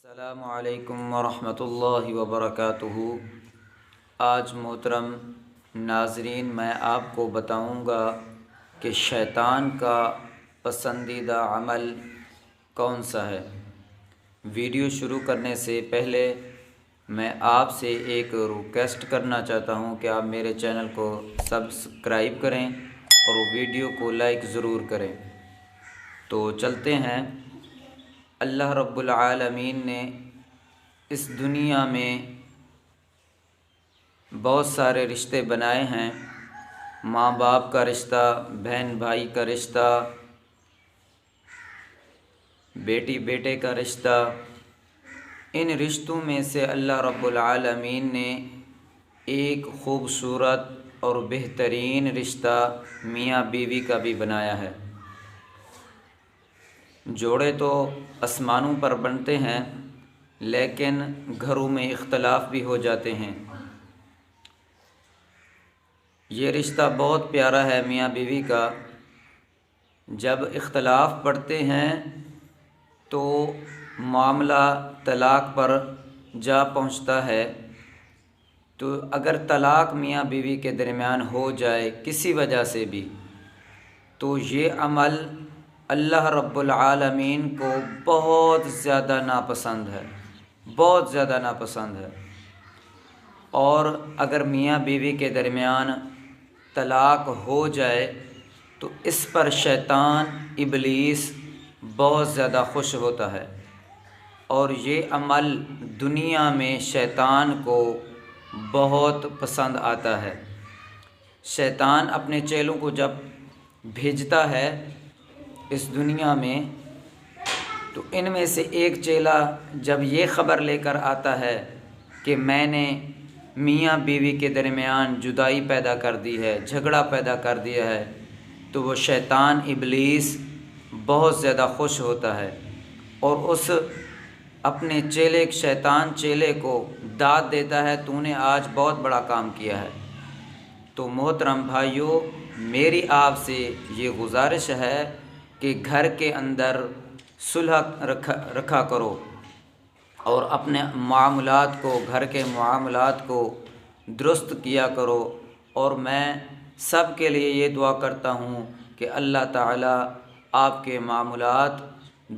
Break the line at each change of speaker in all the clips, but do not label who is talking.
السلام علیکم ورحمۃ اللہ وبرکاتہ۔ آج محترم ناظرین، میں آپ کو بتاؤں گا کہ شیطان کا پسندیدہ عمل کون سا ہے۔ ویڈیو شروع کرنے سے پہلے میں آپ سے ایک ریکویسٹ کرنا چاہتا ہوں کہ آپ میرے چینل کو سبسکرائب کریں اور ویڈیو کو لائک ضرور کریں۔ تو چلتے ہیں۔ اللہ رب العالمین نے اس دنیا میں بہت سارے رشتے بنائے ہیں، ماں باپ کا رشتہ، بہن بھائی کا رشتہ، بیٹی بیٹے کا رشتہ۔ ان رشتوں میں سے اللہ رب العالمین نے ایک خوبصورت اور بہترین رشتہ میاں بیوی کا بھی بنایا ہے۔ جوڑے تو آسمانوں پر بنتے ہیں، لیکن گھروں میں اختلاف بھی ہو جاتے ہیں۔ یہ رشتہ بہت پیارا ہے میاں بیوی کا۔ جب اختلاف پڑتے ہیں تو معاملہ طلاق پر جا پہنچتا ہے۔ تو اگر طلاق میاں بیوی کے درمیان ہو جائے کسی وجہ سے بھی، تو یہ عمل اللہ رب العالمین کو بہت زیادہ ناپسند ہے، بہت زیادہ ناپسند ہے۔ اور اگر میاں بیوی کے درمیان طلاق ہو جائے تو اس پر شیطان ابلیس بہت زیادہ خوش ہوتا ہے، اور یہ عمل دنیا میں شیطان کو بہت پسند آتا ہے۔ شیطان اپنے چیلوں کو جب بھیجتا ہے اس دنیا میں، تو ان میں سے ایک چیلا جب یہ خبر لے کر آتا ہے کہ میں نے میاں بیوی کے درمیان جدائی پیدا کر دی ہے، جھگڑا پیدا کر دیا ہے، تو وہ شیطان ابلیس بہت زیادہ خوش ہوتا ہے اور اس اپنے شیطان چیلے کو داد دیتا ہے، تو نے آج بہت بڑا کام کیا ہے۔ تو محترم بھائیوں، میری آپ سے یہ گزارش ہے کہ گھر کے اندر صلح رکھا کرو اور اپنے معاملات کو، گھر کے معاملات کو درست کیا کرو۔ اور میں سب کے لیے یہ دعا کرتا ہوں کہ اللہ تعالیٰ آپ کے معاملات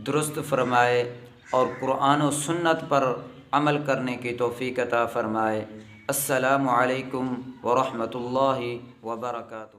درست فرمائے اور قرآن و سنت پر عمل کرنے کی توفیق عطا فرمائے۔ السلام علیکم ورحمۃ اللہ وبرکاتہ۔